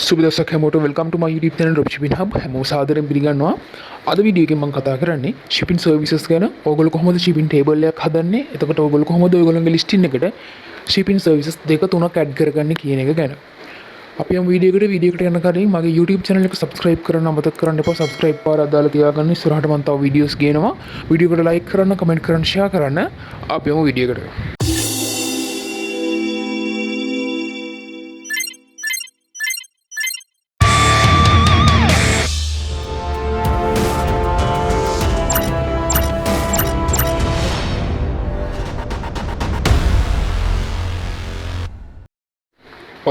සුබ දවසක් හැමෝටම වෙල්කම් ටු මයි YouTube channel drop shipping hub හැමෝම සාදරයෙන් පිළිගන්නවා. අද වීඩියෝ එකෙන් මම කතා කරන්නේ shipping services ගැන. ඕගොල්ලෝ කොහොමද shipping table එකක් හදන්නේ? එතකොට ඕගොල්ලෝ කොහොමද ඔයගොල්ලෝගේ listing එකට shipping services දෙක තුනක් add කරගන්නේ කියන එක ගැන. අපි යමු වීඩියෝ එකට යන කලින් මගේ YouTube channel එක subscribe කරන්න අමතක කරන්න එපා. subscribe පාර දාලා තියාගන්න. ඉස්සරහට මම තව videos ගේනවා. වීඩියෝ එකට like කරන්න, comment කරන්න, share කරන්න. අපි යමු වීඩියෝ එකට.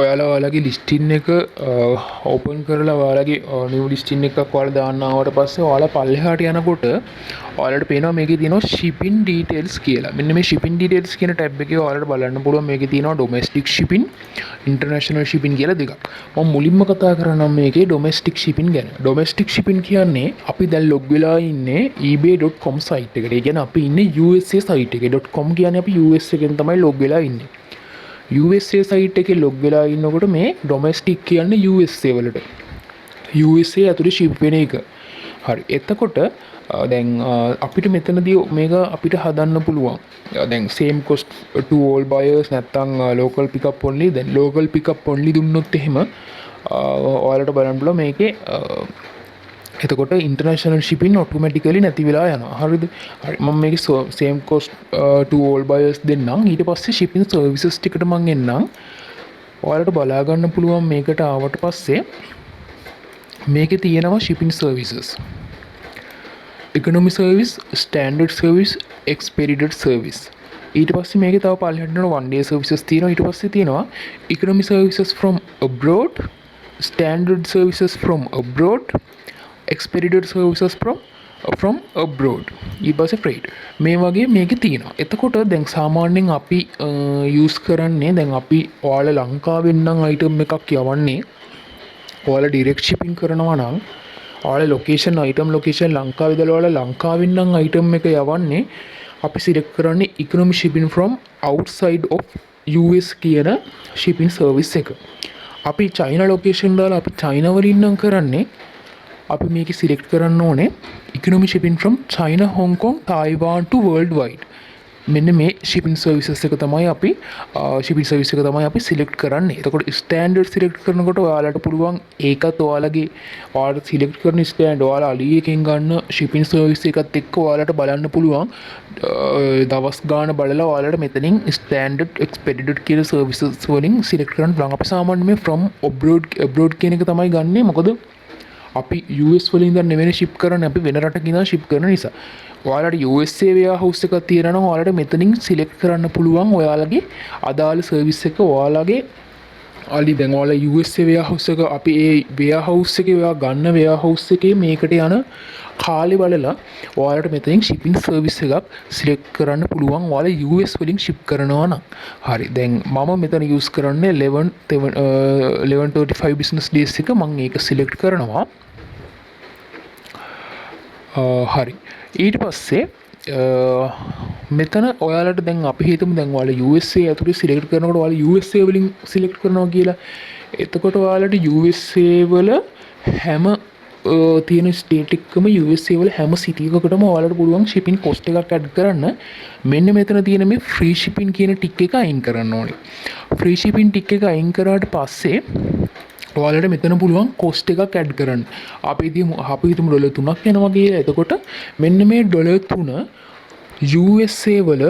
ඔයාලා ඔයාලගේ ලිස්ටින් එක ඕපන් කරලා ඔයාලගේ නිව් ලිස්ටින් එකක් ඔයාලා දාන්න ආවට පස්සේ ඔයාලා පල්ලෙහාට යනකොට ඔයාලට පේනවා මේකේ තියෙනවා shipping details කියලා. මෙන්න මේ shipping details කියන ටැබ් එකේ ඔයාලට බලන්න පුළුවන් මේකේ තියෙනවා domestic shipping, international shipping කියලා දෙකක්. මම මුලින්ම කතා කරන්නම් මේකේ domestic shipping ගැන. domestic shipping කියන්නේ අපි දැන් log වෙලා ඉන්නේ ebay.com site එකට. ඒ කියන්නේ අපි ඉන්නේ USA site එකේ. .com කියන්නේ අපි US එකෙන් තමයි log වෙලා ඉන්නේ. USA සයිට් එකේ ලොග් වෙලා ඉන්නකොට මේ ඩොමෙස්ටික් කියන්නේ USA වලට. USA ඇතුලේ ෂිප් වෙන එක. හරි. එතකොට දැන් අපිට මෙතනදී මේක අපිට හදන්න පුළුවන්. දැන් same cost to all buyers නැත්නම් local pickup only. දැන් local pickup only දුන්නොත් එහෙම ඔයාලට බලන්න පුළුවන් මේකේ එතකොට ඉන්ටර්නැෂනල් shipping automatically නැති වෙලා යනවා. හරිද? හරි. මම මේකේ same cost to all buyers දෙන්නම්. ඊට පස්සේ shipping services ටිකට මම එන්නම්. ඔයාලට බලා ගන්න පුළුවන් මේකට ආවට පස්සේ මේකේ තියෙනවා shipping services. economy service, standard service, expedited service. ඊට පස්සේ මේකේ තව පල්ලෙහාට යනවා one day services තියෙනවා. ඊට පස්සේ තියෙනවා economy services from abroad, standard services from abroad, expedited services from abroad. ඊට පස්සේ freight. මේ වගේ මේකේ තියෙනවා. එතකොට දැන් සාමාන්‍යයෙන් අපි use කරන්නේ දැන් අපි ඔයාලා ලංකාවෙන් නම් item එකක් යවන්නේ ඔයාලා direct shipping කරනවා නම් ඔයාලා location ලංකාවේ දාලා ඔයාලා ලංකාවෙන් නම් item එක යවන්නේ අපි select කරන්නේ economy shipping from outside of US කියන shipping service එක. අපි China location දාලා අපි China වලින් නම් කරන්නේ අපි මේක සිලෙක්ට් කරන්න ඕනේ economy shipping from China, Hong Kong, Taiwan to worldwide. මෙන්න මේ shipping services එක තමයි අපි shipping service එක තමයි අපි සිලෙක්ට් කරන්නේ. එතකොට standard සිලෙක්ට් කරනකොට ඔයාලට පුළුවන් ඒකත් ඔයාලා සිලෙක්ට් කරන standard ඔයාලා අලි එකෙන් ගන්න shipping service එකත් එක්ක ඔයාලට බලන්න පුළුවන් දවස් ගාන බලලා ඔයාලට මෙතනින් standard, expedited කියන services වලින් සිලෙක්ට් කරන්න පුළුවන්. අපි සාමාන්‍යයෙන් මේ from abroad කියන එක තමයි ගන්නෙ. මොකද අපි US වලින් ඉඳන් නෙවෙයි ship කරන්නේ අපි වෙන රටක ඉඳන් ship කරන නිසා. ඔයාලට USA warehouse එකක් තියෙනවා නම් ඔයාලට මෙතනින් select කරන්න පුළුවන් ඔයාලගේ අදාළ service එක ඔයාලගේ අලි දැන් ඔයාලා USA warehouse එක අපි ඒ warehouse එකේ ඔයා ගන්න warehouse එකේ මේකට යන කාලේ බලලා ඔයාලට මෙතනින් shipping service එකක් select කරන්න පුළුවන් ඔයාලා US වලින් ship කරනවා නම්. හරි. දැන් මම මෙතන use කරන්නේ 1135 business days එක මම ඒක select කරනවා. හරි. ඊට පස්සේ මෙතන ඔයාලට දැන් අපි හිතමු දැන් ඔයාලා USA ඇතුලේ select කරනකොට ඔයාලා USA වලින් select කරනවා කියලා. එතකොට ඔයාලට USA වල හැම තියෙන ස්ටේට් එකකම USA වල හැම සිටි එකකටම ඔයාලට පුළුවන් shipping cost එකක් add කරන්න. මෙන්න මෙතන තියෙන මේ free shipping කියන ටික් එක අයින් කරන්න ඕනේ. free shipping ටික් එක අයින් කරාට පස්සේ ඔයාලට මෙතන පුළුවන් cost එකක් add කරන්න. අපි හිතමු $3 යනවා කියලා. එතකොට මෙන්න මේ $3 USA වල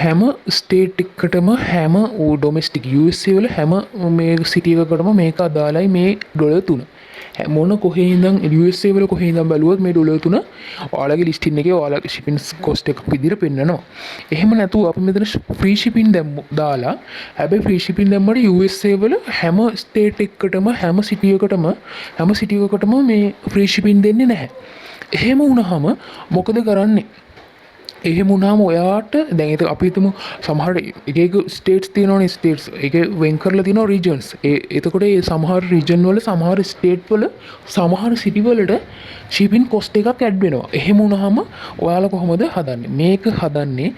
හැම ස්ටේට් එකකටම හැම ඩොමෙස්ටික් USA වල හැම මේ සිටි එකකටම මේක අදාළයි මේ $3. මොන කොහේ ඉඳන් USA වල කොහේ ඉඳන් බැලුවොත් මේ $3 ඔයාලගේ ලිස්ටින් එකේ ඔයාලගේ shipping cost එකක් විදිහට පෙන්නනවා. එහෙම නැතුව අපි මෙතන free shipping දාලා හැබැයි free shipping දැම්මට USA වල හැම ස්ටේට් එකකටම හැම සිටි එකකටම මේ free shipping දෙන්නේ නැහැ. එහෙම වුණාම මොකද කරන්නේ? එහෙම වුණාම ඔයාට දැන් ඒක අපි හිතමු සමහර එක ස්ටේට්ස් තියෙනවනේ ස්ටේට්ස් ඒක වෙන් කරලා තියෙනවා රීජන්ස්. එතකොට ඒ සමහර රීජන් වල සමහර ස්ටේට් වල සමහර සිටි වලට shipping cost එකක් ඇඩ් වෙනවා. එහෙම වුණාම ඔයාලා කොහොමද හදන්නේ? මේක හදන්නේ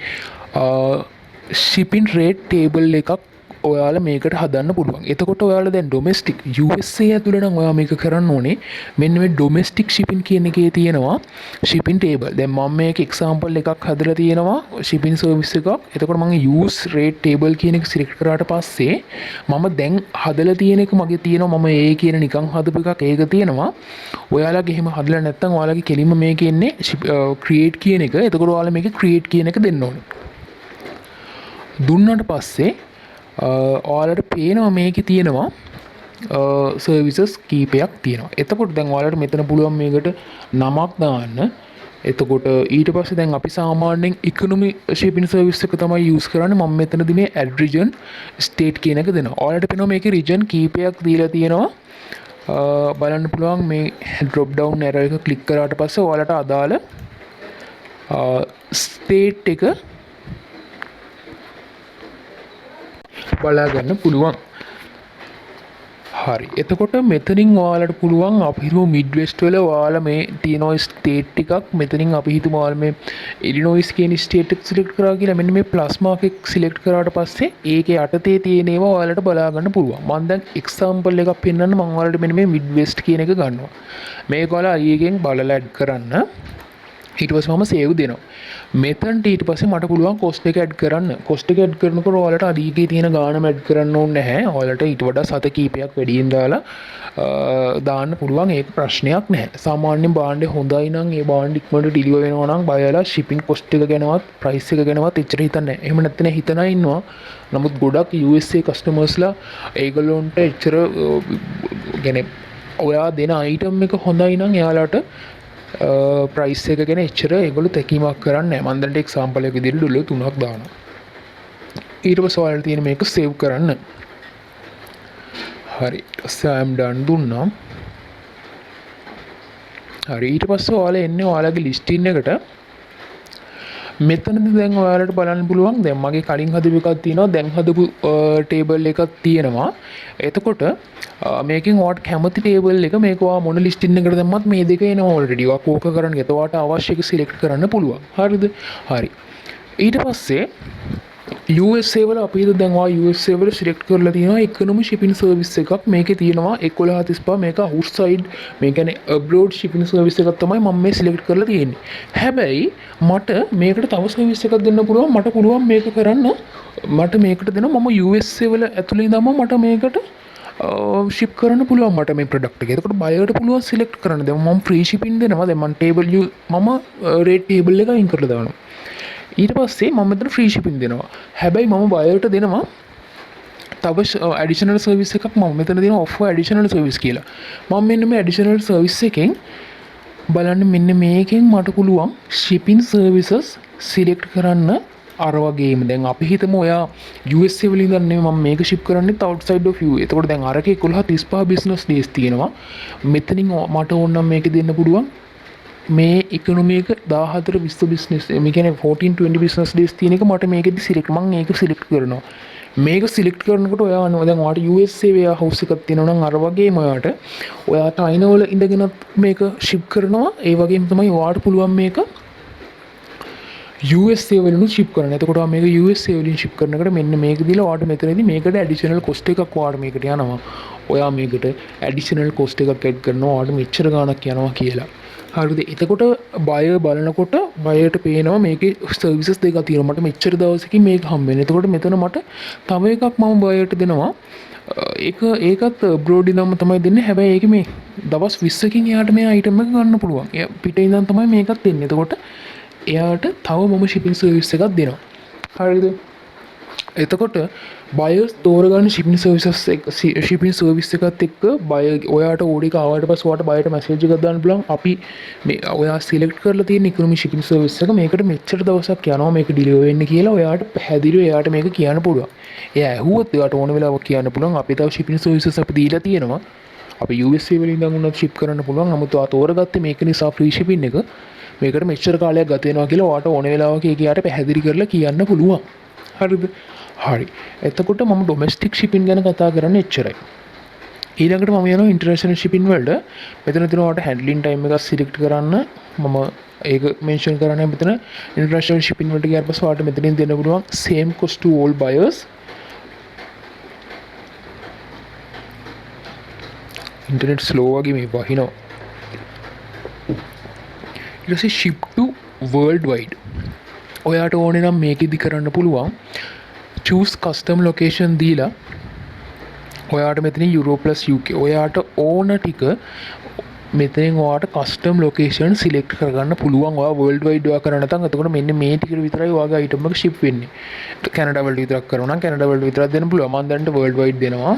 shipping rate table එකක් ඔයාලා මේකට හදන්න පුළුවන්. එතකොට ඔයාලා දැන් ඩොමෙස්ටික් USA ඇතුළේ නම් ඔයා මේක කරන්න ඕනේ. මෙන්න මේ ඩොමෙස්ටික් shipping කියන එකේ තියෙනවා shipping table. දැන් මම මේක example එකක් හදලා තියෙනවා shipping service එකක්. එතකොට මම use rate table කියන එක select කරාට පස්සේ මම දැන් හදලා තියෙන එක මගේ තියෙනවා. මම ඒ කියන නිකන් හදපු එකක් ඒක තියෙනවා. ඔයාලගේ එහෙම හදලා නැත්නම් ඔයාලගේ කෙලින්ම මේකේ ඉන්නේ create කියන එක. එතකොට ඔයාලා මේකේ create කියන එක දෙන්න ඕනේ. දුන්නට පස්සේ ඔයාලට පේනවා මේකේ තියෙනවා සර්විසස් කීපයක් තියෙනවා. එතකොට දැන් ඔයාලට මෙතන පුළුවන් මේකට නමක් දාන්න. එතකොට ඊට පස්සේ දැන් අපි සාමාන්‍යයෙන් ඉකොනොමි shipping service එක තමයි use කරන්නේ. මම මෙතනදී මේ add region state කියන එක දෙනවා. ඔයාලට පේනවා මේකේ region කීපයක් දීලා තියෙනවා. බලන්න පුළුවන් මේ drop down arrow එක click කරාට පස්සේ ඔයාලට අදාළ state එක බලා ගන්න පුළුවන්. හරි. එතකොට මෙතනින් ඔයාලට පුළුවන් අපි හිතමු මිඩ්වෙස්ට් වල ඔයාලා මේ තියෙන ස්ටේට් ටිකක් මෙතනින් අපි හිතමු ඔයාලා මේ ඉලිනොයිස් කියන ස්ටේට් එක සිලෙක්ට් කරා කියලා මෙන්න මේ ප්ලස් මාක් එක සිලෙක්ට් කරාට පස්සේ ඒකේ යටතේ තියෙන ඒවා ඔයාලට බලා ගන්න පුළුවන්. මම දැන් එක්සැම්පල් එකක් පෙන්නන්න මම ඔයාලට මෙන්න මේ මිඩ්වෙස්ට් කියන එක ගන්නවා. මේක ඔයාලා අයියෙන් බලලා ඇඩ් කරන්න. ඊට පස්සේ මම සේව් දෙනවා. මෙතනට ඊට පස්සේ මට පුළුවන් කොස්ට් එක ඇඩ් කරන්න. කොස්ට් එක ඇඩ් කරනකොට ඔයාලට අඩියකේ තියෙන ගාණම ඇඩ් කරන්න ඕනේ නැහැ. ඔයාලට ඊට වඩා සත කීපයක් වැඩියෙන් දාලා දාන්න පුළුවන්. ඒක ප්‍රශ්නයක් නැහැ. සාමාන්‍යයෙන් බාණ්ඩේ හොඳයි නම් ඒ බාණ්ඩ ඉක්මනට ඩිලිවර් වෙනවා නම් බයලා shipping cost එක ගැනවත් price එක ගැනවත් එච්චර හිතන්නේ නැහැ. එහෙම නැත්නම් හිතන අය ඉන්නවා. නමුත් ගොඩක් USA customers-ලා ඒගොල්ලොන්ට එච්චර يعني ඔයා දෙන item එක හොඳයි නම් එයාලට ප්‍රයිස් එක ගැන එච්චර ඒගොල්ලෝ තැකීමක් කරන්නේ නැහැ. මම දැන් එක්සැම්පල් එක විදිහට ඩොලර් 3ක් දානවා. ඊට පස්සේ ඔයාලට තියෙන මේක සේව් කරන්න. හරි. I'm done දුන්නා. හරි. ඊට පස්සේ ඔයාලා එන්නේ ඔයාලගේ ලිස්ටින් එකට. මෙතනදී දැන් ඔයාලට බලන්න පුළුවන් දැන් මගේ කලින් හදපු එකක් තියෙනවා දැන් හදපු ටේබල් එකක් තියෙනවා. එතකොට මේකෙන් ඔයාලට කැමති ටේබල් එක මේක ඔයා මොන ලිස්ටින් එකට දැම්මත් මේ දෙක එනවා ඔල්රෙඩි. ඔයා කෝක කරන්න ගියත් ඔයාට අවශ්‍ය එක සිලෙක්ට් කරන්න පුළුවන්. හරිද? හරි. ඊට පස්සේ USA වල අපි දැන් ඔයා USA වල සිලෙක්ට් කරලා තියෙනවා ඉකොනොමි shipping service එකක්. මේකේ තියෙනවා 1135 මේක outside මේ කියන්නේ abroad shipping service එකක් තමයි මම මේ සිලෙක්ට් කරලා තියෙන්නේ. හැබැයි මට මේකට තව සර්විස් එකක් දෙන්න පුළුවන්. මට පුළුවන් මේක කරන්න මට මේකට දෙනවා මම USA වල ඇතුළේ ඉඳන්ම මට මේකට ශිප් කරන්න පුළුවන් මට මේ ප්‍රොඩක්ට් එක. එතකොට බයර්ට පුළුවන් සිලෙක්ට් කරන්න. දැන් මම ෆ්‍රී shipping දෙනවා. දැන් මම මම රේට් ටේබල් එක අයින් කරලා දානවා. ඊට පස්සේ මම මෙතන ෆ්‍රී shipping දෙනවා. හැබැයි මම බයර්ට දෙනවා තව ඇඩිෂනල් සර්විස් එකක්. මම මෙතන දෙනවා offer additional service කියලා. මම මෙන්න මේ additional service එකෙන් බලන්න මෙන්න මේකෙන් මට පුළුවන් shipping services select කරන්න අර වගේම දැන් අපි හිතමු ඔයා USA වල ඉඳන් නෙමෙයි මම මේක ship කරන්නේ outside of US. එතකොට දැන් අරකේ 11:35 business days තියෙනවා. මෙතනින් මට ඕන නම් මේක දෙන්න පුළුවන් මේ ඉකොනොමි එක 14-20 business මේ කියන්නේ 14-20 business days තියෙන එක මට මේකෙදි select මම ඒක select කරනවා. මේක සිලෙක්ට් කරනකොට ඔයා දැන් ඔයාට USA warehouse එකක් තියෙනවා නම් අර වගේම ඔයාට චයිනා වල ඉඳගෙන මේක ship කරනවා. ඒ වගේම තමයි ඔයාට පුළුවන් මේක USA වලින් ship කරන්න. එතකොට මේක USA වලින් ship කරනකොට මෙන්න මේක දීලා ඔයාට මෙතනදී මේකට additional cost එකක් ඔයාට මේකට යනවා. ඔයා මේකට additional cost එකක් add කරනවා. ඔයාට මෙච්චර ගාණක් යනවා කියලා. හරිද? එතකොට බයර් බලනකොට බයර්ට පේනවා මේකේ සර්විසස් දෙකක් තියෙනවා. මට මෙච්චර දවසකින් මේක හම්බ වෙනවා. එතකොට මෙතන මට තව එකක් මම බයර්ට දෙනවා. ඒකත් බ්‍රෝඩ් ඉඳන්ම තමයි දෙන්නේ. හැබැයි ඒක මේ දවස් 20කින් එයාට මේ අයිටම් එක ගන්න පුළුවන්. එයා පිටේ ඉඳන් තමයි මේකත් දෙන්නේ. එතකොට එයාට තව මම shipping service එකක් දෙනවා. හරිද? එතකොට බයර්ස් තෝරගන්න shipping service එකත් එක්ක ඔයාට ඕඩර් එක ආවට පස්සේ ඔයාට බයර්ට මැසේජ් එකක් දාන්න පුළුවන්. අපි මේ ඔයා සිලෙක්ට් කරලා තියෙන ඉකොනොමි shipping service එක මේකට මෙච්චර දවසක් යනවා මේක ඩිලිවර් වෙන්න කියලා ඔයාට පැහැදිලිව එයාට මේක කියන්න පුළුවන්. එයා ඇහුවොත් ඔයාට ඕන වෙලාවක කියන්න පුළුවන්. අපි තව shipping services අපි දීලා තියෙනවා. අපි USA වලින් ඉඳන් උනත් ship කරන්න පුළුවන්. නමුත් ඔයා තෝරගත්තේ මේක නිසා free shipping එක මේකට මෙච්චර කාලයක් ගත වෙනවා කියලා ඔයාට ඕන වෙලාවක ඒක යාට පැහැදිලි කරලා කියන්න පුළුවන්. හරිද? හරි. එතකොට මම ඩොමෙස්ටික් shipping ගැන කතා කරන්නේ එච්චරයි. ඊළඟට මම යනවා ඉන්ටර්නැෂනල් shipping වලට. මෙතන තියෙනවා ඔයාට handling time එකක් select කරන්න. මම ඒක mention කරන්නේ මෙතන ඉන්ටර්නැෂනල් shipping වලට ගියාට පස්සේ ඔයාට මෙතනින් දෙන්න පුළුවන් same cost to all buyers. Internet slow වගේ මේ වහිනවා. ඊට පස්සේ ship to world wide. ඔයාට ඕනේ නම් මේකෙදි කරන්න පුළුවන් choose custom location දීලා ඔයාට මෙතන Europe plus UK ඔයාට ඕන ටික මෙතනින් ඔයාට custom location select කරගන්න පුළුවන්. ඔයා world wide ඔයා කරන්න නැත්නම් එතකොට මෙන්න මේ ටිකට විතරයි ඔයාගේ item එක ship වෙන්නේ. කැනඩා වලට විතරක් කරනවා නම් කැනඩා වලට විතරක් දෙන්න පුළුවන්. මම දැන් world wide දෙනවා.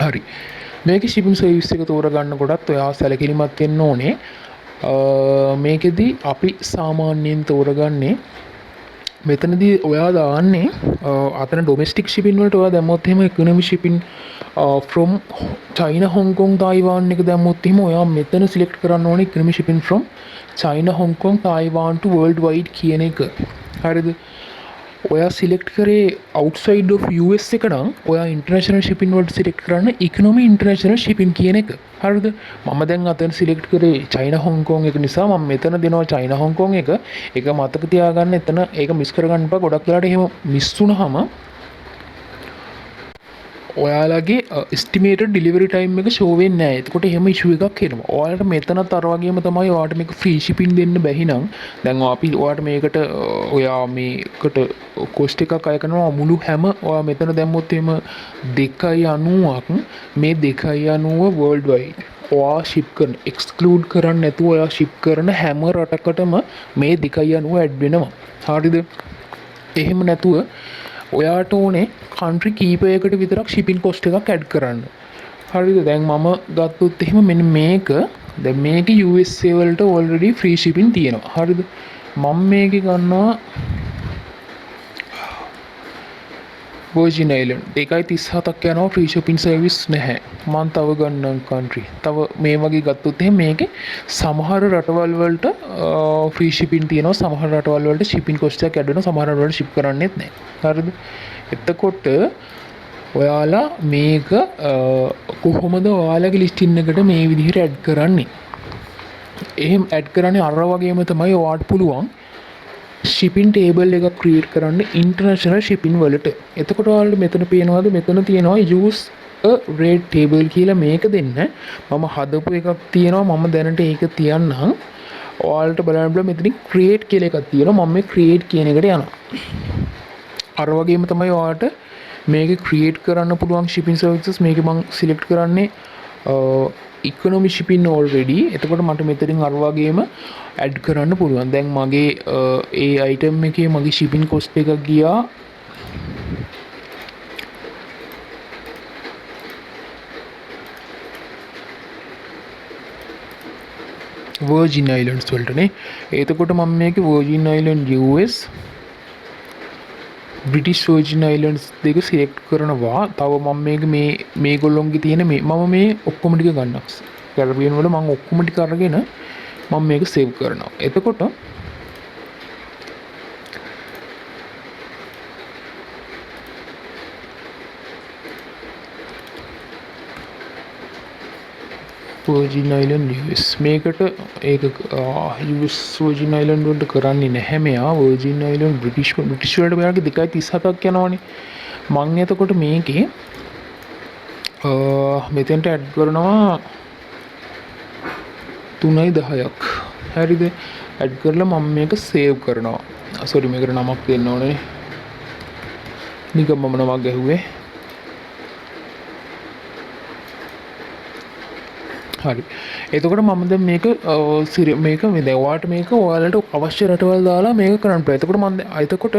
හරි. මේකේ shipping service එක තෝරගන්න කොටත් ඔයා සැලකිලිමත් වෙන්න ඕනේ. මේකෙදි අපි සාමාන්‍යයෙන් තෝරගන්නේ මෙතනදී ඔයා දාන්නේ අතන ඩොමෙස්ටික් shipping වලට ඔයා දැම්මොත් එහෙම economy shipping from China Hong Kong Taiwan එක දැම්මොත් එහෙම ඔයා මෙතන select කරන්න ඕනේ economy shipping from China Hong Kong Taiwan to worldwide කියන එක. හරිද? ඔයා select කරේ outside of US එක නම් ඔයා international shipping වලට select කරන්න economy international shipping කියන එක. හරිද? මම දැන් අතන select කරේ China Hong Kong එක නිසා මම මෙතන දෙනවා China Hong Kong එක. ඒක මතක තියාගන්න. එතන ඒක මිස් කරගන්න එපා. ගොඩක් වෙලාවට එහෙම මිස් වුනහම ඔයාලගේ estimated delivery time එක show වෙන්නේ නැහැ. එතකොට එහෙම issue එකක් එනවා. ඔයාලට මෙතනත් අර වගේම තමයි ඔයාලට මේක free shipping දෙන්න බැහි නම් දැන් අපි ඔයාලට මේකට ඔයා මේකට cost එකක් අය කරනවා මුළු හැම ඔයා මෙතන දැම්මොත් එහෙම 290ක් මේ 290 world wide ඔයා ship කරන exclude කරන්නේ නැතුව ඔයා ship කරන හැම රටකටම මේ 290 add වෙනවා. හරිද? එහෙම නැතුව ඔයාට ඕනේ country කීපයකට විතරක් shipping cost එකක් add කරන්න. හරිද? දැන් මම ගත්තොත් එහෙම මෙන්න මේක දැන් මේක USA වලට already free shipping තියෙනවා. හරිද? මම මේකේ ගන්නවා Virgin Island 1.37ක් යනවා free shipping service නැහැ. මම තව ගන්නම් country. තව මේ වගේ ගත්තොත් එහෙම මේකේ සමහර රටවල් වලට free shipping තියෙනවා. සමහර රටවල් වලට shipping cost එකක් add වෙනවා. සමහර රටවල් ship කරන්නේත් නැහැ. හරිද? එතකොට ඔයාලා මේක කොහොමද ඔයාලගේ listing එකට මේ විදිහට add කරන්නේ? එහෙම add කරන්නේ අර වගේම තමයි ඔයාට පුළුවන් shipping table එකක් create කරන්න international shipping වලට. එතකොට ඔයාලට මෙතන පේනවාද මෙතන තියෙනවා use a rate table කියලා මේක දෙන්න. මම හදපු එකක් තියෙනවා මම දැනට ඒක තියන්නම්. ඔයාලට බලන්න බලා මෙතන create කියලා එකක් තියෙනවා. මම මේ create කියන එකට යනවා. අර වගේම තමයි ඔයාලට මේක create කරන්න පුළුවන් shipping services මේක මම select කරන්නේ economy shipping already. එතකොට මට මෙතනින් අර වගේම add කරන්න පුළුවන්. දැන් මගේ ඒ item එකේ මගේ shipping cost එක ගියා Virgin Islands වලටනේ. එතකොට මම මේකේ Virgin Island US British Virgin Islands දෙක select කරනවා. තව මම මේගොල්ලොන්ගේ තියෙන මම මේ ඔක්කොම ටික ගන්නවා. Caribbean වල මම ඔක්කොම ටික අරගෙන මම මේක save කරනවා. එතකොට Virgin Island US මේකට ඒක US Virgin Island වලට කරන්නේ නැහැ මෙයා. Virgin Island British වලට මෙයාගේ 2.37ක් යනවනේ. මම එතකොට මේකේ මෙතෙන්ට add කරනවා 3.10ක්. හරිද? add කරලා මම මේක save කරනවා. sorry මේකට නමක් දෙන්න ඕනේ. නිකම්ම නමක් ගැහුවේ. හරි. එතකොට මම දැන් මේක මේක මේ දැන් ඔයාලට මේක ඔයාලට අවශ්‍ය රටවල් දාලා මේක කරන්න පුළුවන්. එතකොට මම එතකොට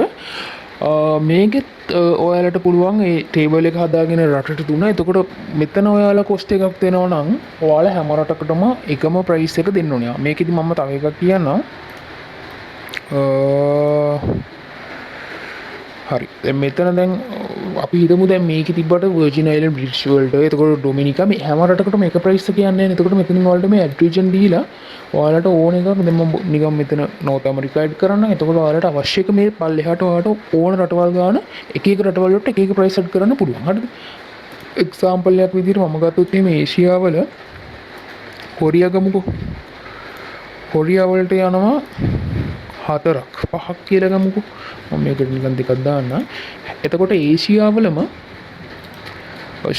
මේකෙත් ඔයාලට පුළුවන් ඒ ටේබල් එක හදාගෙන රටට දුන්නා. එතකොට මෙතන ඔයාලා cost එකක් දෙනවා නම් ඔයාලා හැම රටකටම එකම price එක දෙන්න ඕනේ. මේකෙදි මම තව එකක් කියන්නම්. හරි. දැන් මෙතන දැන් අපි හිතමු දැන් මේකේ තිබ්බට Virgin Island British වලට එතකොට ඩොමිනිකා මේ හැම රටකටම එක price එක කියන්නේ නැහැ. එතකොට මෙතනින් ඔයාලට මේ add region දීලා ඔයාලට ඕන එකක් දැන් මම නිකන් මෙතන North America add කරන්න. එතකොට ඔයාලට අවශ්‍ය එක මේ පල්ලෙහාට ඔයාලට ඕන රටවල් ගන්න එක එක රටවල් වලට එක එක price add කරන්න පුළුවන්. හරිද? example එකක් විදිහට මම ගත්තොත් මේ ඒසියාවල කොරියා ගමුකෝ. කොරියා වලට යනවා 4ක් කියලා ගමුකෝ. මම මේකට නිකන් දෙකක් දාන්න. එතකොට ඒසියාවලම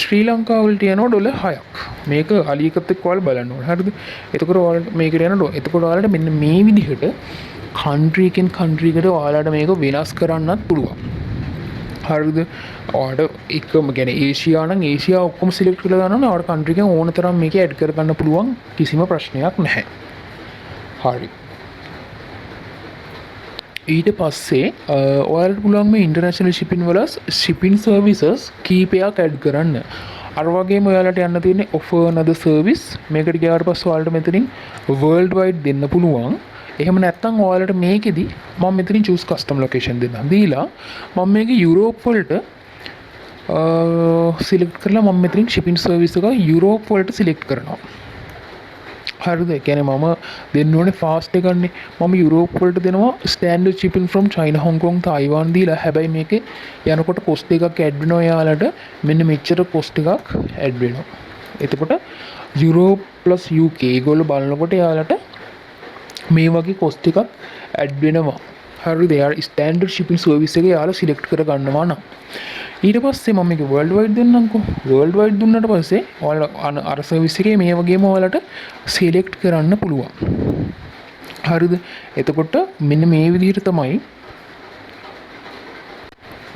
ශ්‍රී ලංකාව වලට යනවා $6ක්. මේක අලියකත් එක්ක ඔයාලා බලන්න ඕනේ. හරිද? එතකොට ඔයාලට මේකට යනකොට එතකොට ඔයාලට මෙන්න මේ විදිහට country එකෙන් country එකට ඔයාලට මේක වෙනස් කරන්නත් පුළුවන්. හරිද? ඔයාලට එකම කියන්නේ ඒෂියා නම් ඒෂියා ඔක්කොම සිලෙක්ට් කරලා ගන්නවා නම් ඔයාලට country එකෙන් ඕන තරම් මේක ඇඩ් කර ගන්න පුළුවන් කිසිම ප්‍රශ්නයක් නැහැ. හරි. ඊට පස්සේ ඔයාලට පුළුවන් මේ ඉන්ටර්නැෂනල් shipping වල shipping services කීපයක් ඇඩ් කරන්න. අර වගේම ඔයාලට යන්න තියෙන්නේ offer another service. මේකට ගියාට පස්සේ ඔයාලට මෙතනින් world wide දෙන්න පුළුවන්. එහෙම නැත්නම් ඔයාලට මේකෙදි මම මෙතනින් choose custom location දෙන්නම්. දීලා මම මේක යුරෝප් වලට සිලෙක්ට් කරලා මම මෙතනින් shipping service එක යුරෝප් වලට සිලෙක්ට් කරනවා. හරිද? ඒ කියන්නේ මම දෙන්න ඕනේ ෆාස්ට් එකන්නේ. මම යුරෝප් වලට දෙනවා standard shipping from China, Hong Kong, Taiwan දීලා. හැබැයි මේකේ යනකොට cost එකක් ඇඩ් වෙනවා යාලට. මෙන්න මෙච්චර cost එකක් ඇඩ් වෙනවා. එතකොට යුරෝප් plus UK ඒගොල්ලෝ බලනකොට යාලට මේ වගේ cost එකක් ඇඩ් වෙනවා. හරිද? යාර ස්ටෑන්ඩඩ් shipping service එක යාලා සිලෙක්ට් කර ගන්නවා නම් ඊට පස්සේ මම මේක world wide දෙන්නම්කෝ. world wide දුන්නාට පස්සේ ඔයාලා අර සර්විස් එකේ මේ වගේම ඔයාලට සිලෙක්ට් කරන්න පුළුවන්. හරිද? එතකොට මෙන්න මේ විදිහට තමයි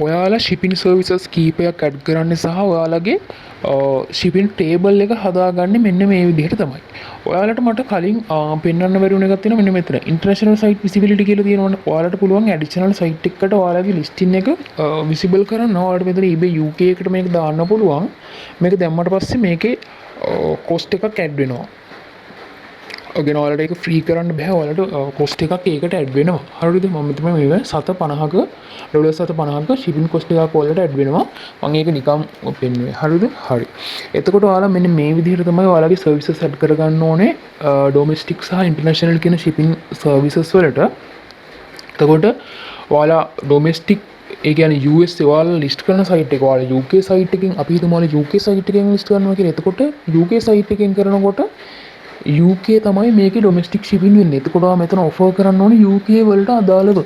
ඔයාලා shipping services කීපයක් ඇඩ් කරන්නේ සහ ඔයාලගේ shipping table එක හදාගන්නේ මෙන්න මේ විදිහට තමයි. ඔයාලට මට කලින් පෙන්වන්න බැරි වුණ එකක් තියෙනවා මෙන්න මෙතන. international site visibility කියලා තියෙනවනේ. ඔයාලට පුළුවන් additional site එකකට ඔයාලගේ listing එක visible කරන්න. ඔයාලට මෙතන eBay UK එකට මේක දාන්න පුළුවන්. මේක දැම්මට පස්සේ මේකේ cost එකක් add වෙනවා. ඔගෙන ඔයාලට ඒක ෆ්‍රී කරන්න බෑ. ඔයාලට cost එකක් ඒකට add වෙනවා. හරිද? මම මෙතන මේව $750ක $750ක shipping cost එකක් ඔයාලට add වෙනවා. මම ඒක නිකම් පෙන්නුවේ. හරිද? හරි. එතකොට ඔයාලා මෙන්න මේ විදිහට තමයි ඔයාලගේ services add කරගන්න ඕනේ domestic සහ international කියන shipping services වලට. එතකොට ඔයාලා domestic ඒ කියන්නේ US ඔයාලා list කරන site එක ඔයාලා UK site එකෙන් අපි හිතමු ඔයාලා UK site එකෙන් list කරනවා කියලා. එතකොට UK site එකෙන් කරනකොට UK තමයි මේකේ ඩොමෙස්ටික් shipping වෙන්නේ. එතකොට ඔයා මෙතන offer කරන්න ඕනේ UK වලට අදාළව.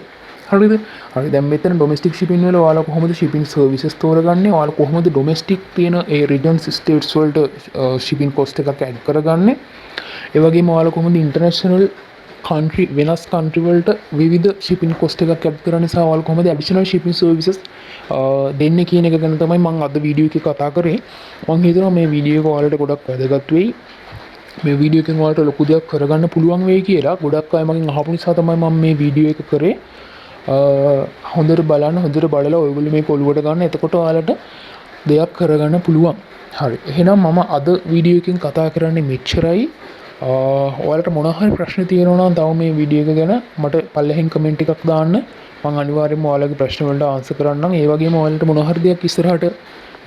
හරිද? හරි. දැන් මෙතන ඩොමෙස්ටික් shipping වල ඔයාලා කොහොමද shipping services තෝරගන්නේ? ඔයාලා කොහොමද ඩොමෙස්ටික් තියෙන ඒ regions states වලට shipping cost එකක් add කරගන්නේ? ඒ වගේම ඔයාලා කොහොමද international country වෙනස් country වලට විවිධ shipping cost එකක් add කරන්නේ සහ ඔයාලා කොහොමද additional shipping services දෙන්නේ කියන එක ගැන තමයි මම අද වීඩියෝ එකේ කතා කරේ. මම හිතනවා මේ වීඩියෝ එක ඔයාලට ගොඩක් වැදගත් වෙයි. මේ වීඩියෝ එකෙන් ඔයාලට ලොකු දෙයක් කරගන්න පුළුවන් වෙයි කියලා ගොඩක් අය මගෙන් අහපු නිසා තමයි මම මේ වීඩියෝ එක කරේ. හොඳට බලන්න, හොඳට බලලා ඔයගොල්ලෝ මේක ඔලුවට ගන්න. එතකොට ඔයාලට දෙයක් කරගන්න පුළුවන්. හරි. එහෙනම් මම අද වීඩියෝ එකෙන් කතා කරන්නේ මෙච්චරයි. ඔයාලට මොනවා හරි ප්‍රශ්න තියෙනවා නම් තව මේ වීඩියෝ එක ගැන මට පල්ලෙහින් කමෙන්ට් එකක් දාන්න. මම අනිවාර්යයෙන්ම ඔයාලගේ ප්‍රශ්න වලට ආන්සර් කරන්නම්. ඒ වගේම ඔයාලට මොනවා හරි දෙයක් ඉස්සරහට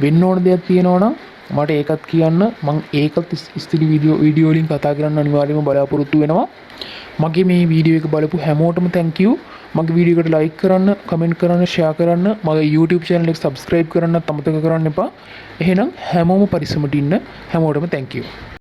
වෙන්න ඕන දෙයක් තියෙනවා නම් මට ඒකත් කියන්න. මම ඒකත් ඉස්තිරි වීඩියෝ වලින් කතා කරන්න අනිවාර්යයෙන්ම බලාපොරොත්තු වෙනවා. මගේ මේ වීඩියෝ එක බලපු හැමෝටම thank you. මගේ වීඩියෝ එකට like කරන්න, comment කරන්න, share කරන්න, මගේ YouTube channel එක subscribe කරන්නත් අමතක කරන්න එපා. එහෙනම් හැමෝම පරිස්සමට ඉන්න. හැමෝටම thank you.